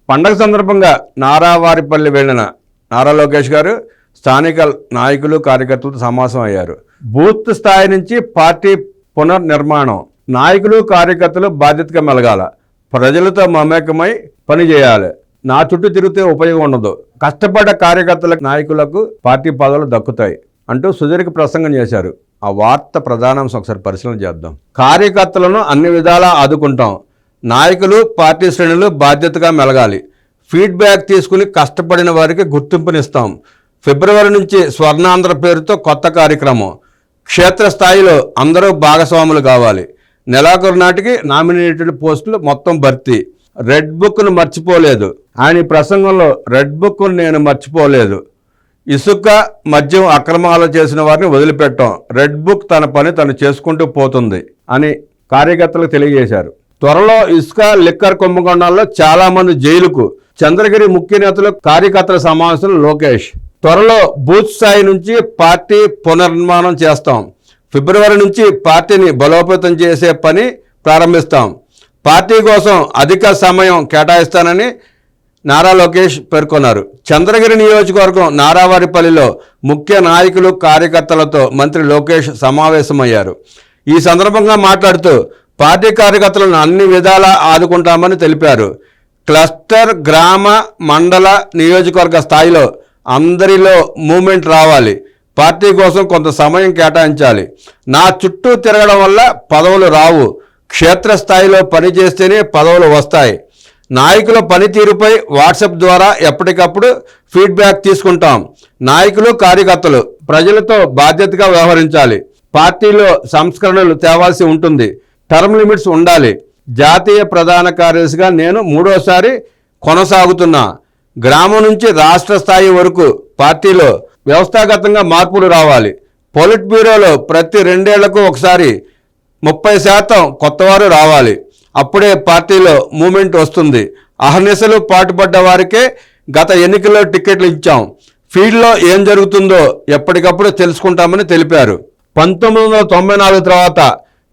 పండగ సందర్భంగా నారావారిపల్లి వెళ్లిన నారా లోకేష్ గారు స్థానిక నాయకులు కార్యకర్తలతో సమావేశం అయ్యారు. బూత్ స్థాయి నుంచి పార్టీ పునర్నిర్మాణం, నాయకులు కార్యకర్తలు బాధ్యతగా మెలగాల, ప్రజలతో మమేకమై పనిచేయాలి, నా చుట్టూ తిరిగితే ఉపయోగం ఉండదు, కష్టపడ్డ కార్యకర్తలకు నాయకులకు పార్టీ పదవులు దక్కుతాయి అంటూ సుదీర్ఘ ప్రసంగం చేశారు. ఆ వార్త ప్రధానాంశం ఒకసారి పరిశీలన చేద్దాం. కార్యకర్తలను అన్ని విధాలా ఆదుకుంటాం, నాయకులు పార్టీ శ్రేణులు బాధ్యతగా మెలగాలి, ఫీడ్బ్యాక్ తీసుకుని కష్టపడిన వారికి గుర్తింపునిస్తాం. ఫిబ్రవరి నుంచి స్వర్ణాంధ్ర పేరుతో కొత్త కార్యక్రమం, క్షేత్రస్థాయిలో అందరూ భాగస్వాములు కావాలి, నెలాఖరు నాటికి నామినేటెడ్ పోస్టులు మొత్తం భర్తీ, రెడ్ బుక్ను మర్చిపోలేదు. ఆయన ప్రసంగంలో రెడ్ బుక్ను నేను మర్చిపోలేదు, ఇసుక మద్యం అక్రమాలు చేసిన వారిని వదిలిపెట్టాం, రెడ్ బుక్ తన పని తను చేసుకుంటూ పోతుంది అని కార్యకర్తలకు తెలియజేశారు. త్వరలో ఇసుక లిక్కర్ కుంభకోణాల్లో చాలా మంది జైలుకు, చంద్రగిరి ముఖ్య నేతలు కార్యకర్తల సమావేశంలో లోకేష్. త్వరలో బూత్ స్థాయి నుంచి పార్టీ పునర్నిర్మాణం చేస్తాం, ఫిబ్రవరి నుంచి పార్టీని బలోపేతం చేసే పని ప్రారంభిస్తాం, పార్టీ కోసం అధిక సమయం కేటాయిస్తానని నారా లోకేష్ పేర్కొన్నారు. చంద్రగిరి నియోజకవర్గం నారావారిపల్లిలో ముఖ్య నాయకులు కార్యకర్తలతో మంత్రి లోకేష్ సమావేశమయ్యారు. ఈ సందర్భంగా మాట్లాడుతూ పార్టీ కార్యకర్తలను అన్ని విధాలా ఆదుకుంటామని తెలిపారు. క్లస్టర్, గ్రామ, మండల, నియోజకవర్గ స్థాయిలో అందరిలో మూమెంట్ రావాలి, పార్టీ కోసం కొంత సమయం కేటాయించాలి, నా చుట్టూ తిరగడం వల్ల పదవులు రావు, క్షేత్రస్థాయిలో పనిచేస్తేనే పదవులు వస్తాయి, నాయకుల పనితీరుపై వాట్సాప్ ద్వారా ఎప్పటికప్పుడు ఫీడ్బ్యాక్ తీసుకుంటాం, నాయకులు కార్యకర్తలు ప్రజలతో బాధ్యతగా వ్యవహరించాలి, పార్టీలో సంస్కరణలు తేవాల్సి ఉంటుంది, టర్మ్ లిమిట్స్ ఉండాలి, జాతీయ ప్రధాన కార్యదర్శిగా నేను 3వసారి కొనసాగుతున్నా, గ్రామం నుంచి రాష్ట్ర స్థాయి వరకు పార్టీలో వ్యవస్థాగతంగా మార్పులు రావాలి, పొలిట్ బ్యూరోలో ప్రతి 2 ఏళ్లకు ఒకసారి 30% కొత్తవారు రావాలి, అప్పుడే పార్టీలో మూమెంట్ వస్తుంది, అహర్నిశలు పాటుపడ్డ వారికే గత ఎన్నికల్లో టికెట్లు ఇచ్చాం, ఫీల్డ్లో ఏం జరుగుతుందో ఎప్పటికప్పుడు తెలుసుకుంటామని తెలిపారు. 1994 తర్వాత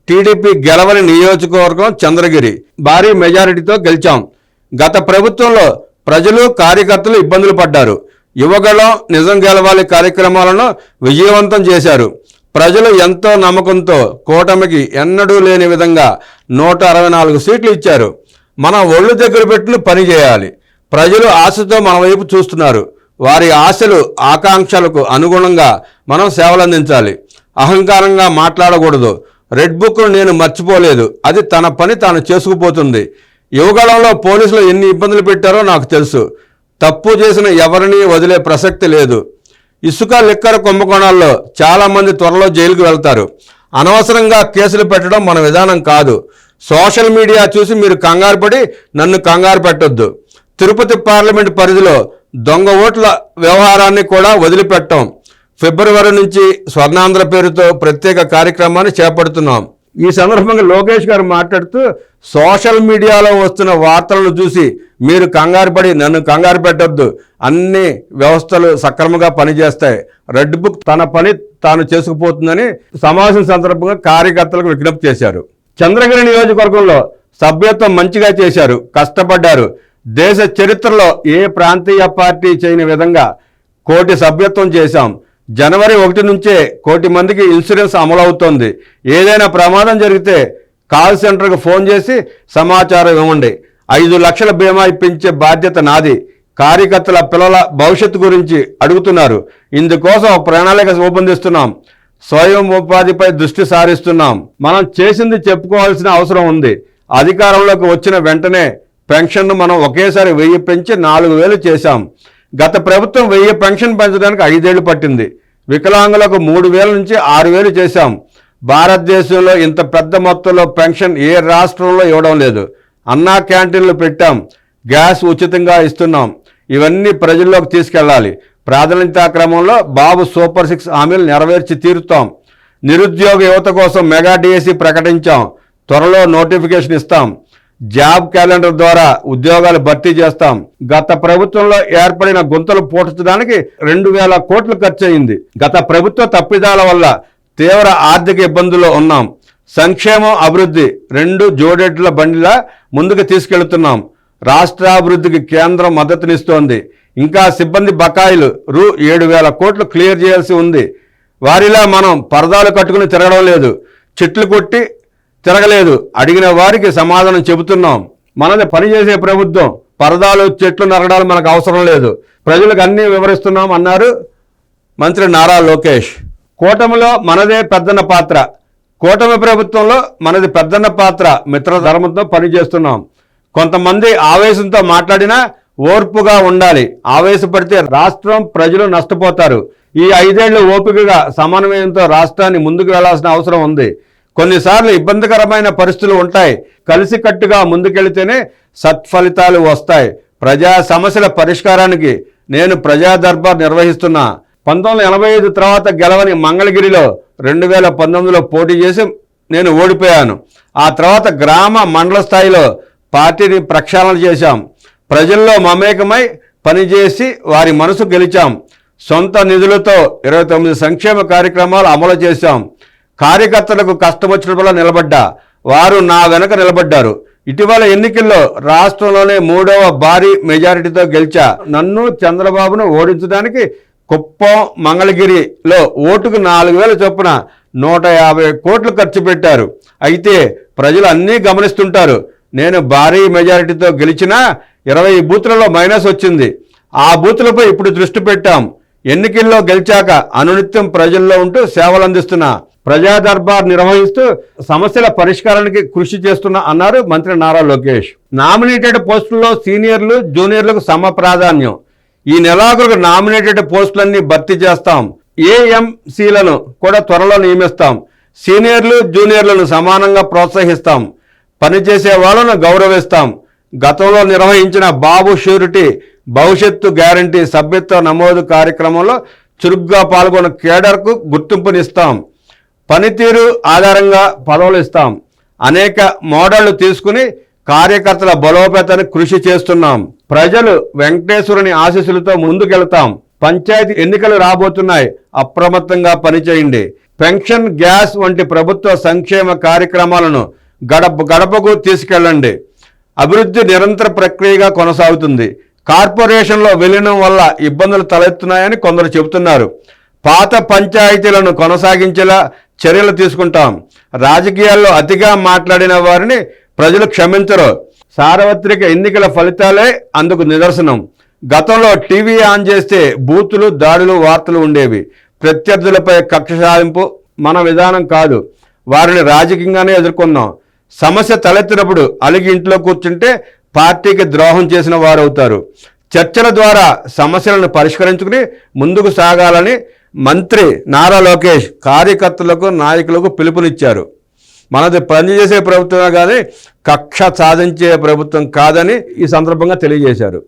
టీడీపీ గెలవని నియోజకవర్గం చంద్రగిరి, భారీ మెజారిటీతో గెలిచాం. గత ప్రభుత్వంలో ప్రజలు కార్యకర్తలు ఇబ్బందులు పడ్డారు, యువగళం నిజం గెలవాలి కార్యక్రమాలను విజయవంతం చేశారు. ప్రజలు ఎంతో నమ్మకంతో కూటమికి ఎన్నడూ లేని విధంగా 164 సీట్లు ఇచ్చారు. మన ఒళ్ళు దగ్గర పెట్టుకుని పని చేయాలి, ప్రజలు ఆశతో మన వైపు చూస్తున్నారు, వారి ఆశలు ఆకాంక్షలకు అనుగుణంగా మనం సేవలందించాలి, అహంకారంగా మాట్లాడకూడదు, రెడ్ బుక్ను నేను మర్చిపోలేదు, అది తన పని తాను చేసుకుపోతుంది, యువగళంలో పోలీసులు ఎన్ని ఇబ్బందులు పెట్టారో నాకు తెలుసు, తప్పు చేసిన ఎవరిని వదిలే ప్రసక్తి లేదు, ఇసుక లిక్కర్ కుంభకోణాల్లో చాలామంది త్వరలో జైలుకు వెళ్తారు, అనవసరంగా కేసులు పెట్టడం మన విధానం కాదు, సోషల్ మీడియా చూసి మీరు కంగారు పడి నన్ను కంగారు పెట్టొద్దు, తిరుపతి పార్లమెంట్ పరిధిలో దొంగ ఓట్ల వ్యవహారాన్ని కూడా వదిలిపెట్టాం, ఫిబ్రవరి నుంచి స్వర్ణాంధ్ర పేరుతో ప్రత్యేక కార్యక్రమాన్ని చేపడుతున్నాం. ఈ సందర్భంగా లోకేష్ గారు మాట్లాడుతూ సోషల్ మీడియాలో వస్తున్న వార్తలను చూసి మీరు కంగారు పడి నన్ను కంగారు పెట్టొద్దు, అన్ని వ్యవస్థలు సక్రమంగా పనిచేస్తాయి, రెడ్ బుక్ తన పని తాను చేసుకుపోతుందని సమావేశం సందర్భంగా కార్యకర్తలకు విజ్ఞప్తి చేశారు. చంద్రగిరి నియోజకవర్గంలో సభ్యత్వం మంచిగా చేశారు, కష్టపడ్డారు, దేశ చరిత్రలో ఏ ప్రాంతీయ పార్టీ చేయని విధంగా 1 కోటి సభ్యత్వం చేశాం, జనవరి 1 నుంచే 1 కోటి మందికి ఇన్సూరెన్స్ అమలవుతోంది, ఏదైనా ప్రమాదం జరిగితే కాల్ సెంటర్కు ఫోన్ చేసి సమాచారం ఇవ్వండి, 5 లక్షల బీమా ఇప్పించే బాధ్యత నాది, కార్యకర్తల పిల్లల భవిష్యత్తు గురించి అడుగుతున్నారు, ఇందుకోసం ప్రణాళిక రూపొందిస్తున్నాం, స్వయం ఉపాధిపై దృష్టి సారిస్తున్నాం, మనం చేసింది చెప్పుకోవాల్సిన అవసరం ఉంది, అధికారంలోకి వచ్చిన వెంటనే పెన్షన్ను మనం ఒకేసారి 1000 పెంచి 4000 చేశాం, గత ప్రభుత్వం 1000 పెన్షన్ పెంచడానికి 5 ఏళ్లు పట్టింది, వికలాంగులకు 3000 నుంచి 6000 చేశాం, భారతదేశంలో ఇంత పెద్ద మొత్తంలో పెన్షన్ ఏ రాష్ట్రంలో ఇవ్వడం లేదు, అన్నా క్యాంటీన్లు పెట్టాం, గ్యాస్ ఉచితంగా ఇస్తున్నాం, ఇవన్నీ ప్రజల్లోకి తీసుకెళ్ళాలి, ప్రాధాన్యతా క్రమంలో బాబు సూపర్ 6 హామీలు నెరవేర్చి తీరుతాం, నిరుద్యోగ యువత కోసం మెగా డిఎస్సి ప్రకటించాం, త్వరలో నోటిఫికేషన్ ఇస్తాం, జాబ్ క్యాలెండర్ ద్వారా ఉద్యోగాలు భర్తీ చేస్తాం, గత ప్రభుత్వంలో ఏర్పడిన గుంతలు పూడ్చడానికి 2000 కోట్లు ఖర్చు అయింది, గత ప్రభుత్వ తప్పిదాల వల్ల తీవ్ర ఆర్థిక ఇబ్బందుల్లో ఉన్నాం, సంక్షేమం అభివృద్ధి 2 జోడెడ్ల బండిలా ముందుకు తీసుకెళ్తున్నాం, రాష్ట్రాభివృద్ధికి కేంద్రం మద్దతునిస్తోంది. ఇంకా సిబ్బంది బకాయిలు రూ 7,000 కోట్లు క్లియర్ చేయాల్సి ఉంది. వారిలా మనం పరదాలు కట్టుకుని తిరగడం లేదు, చెట్లు కొట్టి తిరగలేదు. అడిగిన వారికి సమాధానం చెబుతున్నాం. మనది పనిచేసే ప్రభుత్వం, పరదాలు చెట్లు నరగడాలు మనకు అవసరం లేదు. ప్రజలకు అన్నీ వివరిస్తున్నాం అన్నారు మంత్రి నారా లోకేష్. కూటమిలో మనదే పెద్దన్న పాత్ర. కూటమి ప్రభుత్వంలో మనది పెద్దన్న పాత్ర. మిత్రధర్మంతో పనిచేస్తున్నాం. కొంతమంది ఆవేశంతో మాట్లాడినా ఓర్పుగా ఉండాలి. ఆవేశపడితే రాష్ట్రం, ప్రజలు నష్టపోతారు. ఈ 5 ఏళ్లు ఓపికగా సమన్వయంతో రాష్ట్రాన్ని ముందుకు వెళ్లాల్సిన అవసరం ఉంది. కొన్నిసార్లు ఇబ్బందికరమైన పరిస్థితులు ఉంటాయి. కలిసికట్టుగా ముందుకెళితేనే సత్ఫలితాలు వస్తాయి. ప్రజా సమస్యల పరిష్కారానికి నేను ప్రజా దర్బార్ నిర్వహిస్తున్నా. 1985 తర్వాత గెలవని మంగళగిరిలో 2019లో పోటీ చేసి నేను ఓడిపోయాను. ఆ తర్వాత గ్రామ మండల స్థాయిలో పార్టీని ప్రక్షాళన చేశాం. ప్రజల్లో మమేకమై పనిచేసి వారి మనసు గెలిచాం. సొంత నిధులతో 29 సంక్షేమ కార్యక్రమాలు అమలు చేశాం. కార్యకర్తలకు కష్టం వచ్చినప్పుడు నిలబడ్డా, వారు నా వెనక నిలబడ్డారు. ఇటీవల ఎన్నికల్లో రాష్ట్రంలోనే 3వ భారీ మెజారిటీతో గెలిచా. నన్ను, చంద్రబాబును ఓడించడానికి కుప్పం, మంగళగిరిలో ఓటుకు 4,000 చొప్పున 150 కోట్లు ఖర్చు పెట్టారు. అయితే ప్రజలు అన్నీ గమనిస్తుంటారు. నేను భారీ మెజారిటీతో గెలిచినా 20 బూతులలో మైనస్ వచ్చింది. ఆ బూతులపై ఇప్పుడు దృష్టి పెట్టాం. ఎన్నికల్లో గెలిచాక అనునిత్యం ప్రజల్లో ఉంటూ సేవలు అందిస్తున్నా. ప్రజా దర్బార్ నిర్వహిస్తూ సమస్యల పరిష్కారానికి కృషి చేస్తున్నా అన్నారు మంత్రి నారా లోకేష్. నామినేటెడ్ పోస్టుల్లో సీనియర్లు, జూనియర్లకు సమ ప్రాధాన్యం. ఈ నెలాఖరుకు నామినేటెడ్ పోస్టులన్నీ భర్తీ చేస్తాం. ఏఎంసీలను కూడా త్వరలో నియమిస్తాం. సీనియర్లు, జూనియర్లను సమానంగా ప్రోత్సహిస్తాం. పనిచేసే వాళ్ళను గౌరవిస్తాం. గతంలో నిర్వహించిన బాబు షూరిటీ భవిష్యత్తు గ్యారంటీ సభ్యత్వ నమోదు కార్యక్రమంలో చురుగ్గా పాల్గొన్న కేడర్కు గుర్తింపునిస్తాం. పనితీరు ఆధారంగా పదవులు ఇస్తాం. అనేక మోడళ్లు తీసుకుని కార్యకర్తల బలోపేతానికి కృషి చేస్తున్నాం. ప్రజలు వెంకటేశ్వరుని ఆశీస్సులతో ముందుకెళ్తాం. పంచాయతీ ఎన్నికలు రాబోతున్నాయి. అప్రమత్తంగా పనిచేయండి. పెన్షన్, గ్యాస్ వంటి ప్రభుత్వ సంక్షేమ కార్యక్రమాలను గడప గడపకు తీసుకెళ్ళండి. అభివృద్ధి నిరంతర ప్రక్రియగా కొనసాగుతుంది. కార్పొరేషన్లో విలీనం వల్ల ఇబ్బందులు తలెత్తున్నాయని కొందరు చెబుతున్నారు. పాత పంచాయతీలను కొనసాగించేలా చర్యలు తీసుకుంటాం. రాజకీయాల్లో అతిగా మాట్లాడిన వారిని ప్రజలు క్షమించరు. సార్వత్రిక ఎన్నికల ఫలితాలే అందుకు నిదర్శనం. గతంలో టీవీ ఆన్ చేస్తే బూతులు, దాడులు, వార్తలు ఉండేవి. ప్రత్యర్థులపై కక్ష సాధింపు మన విధానం కాదు. వారిని రాజకీయంగానే ఎదుర్కొన్నాం. సమస్య తలెత్తినప్పుడు అలిగి ఇంట్లో కూర్చుంటే పార్టీకి ద్రోహం చేసిన వారు అవుతారు. చర్చల ద్వారా సమస్యలను పరిష్కరించుకుని ముందుకు సాగాలని మంత్రి నారా లోకేష్ కార్యకర్తలకు, నాయకులకు పిలుపునిచ్చారు. మనది పనిచేసే ప్రభుత్వమే కానీ కక్ష సాధించే ప్రభుత్వం కాదని ఈ సందర్భంగా తెలియజేశారు.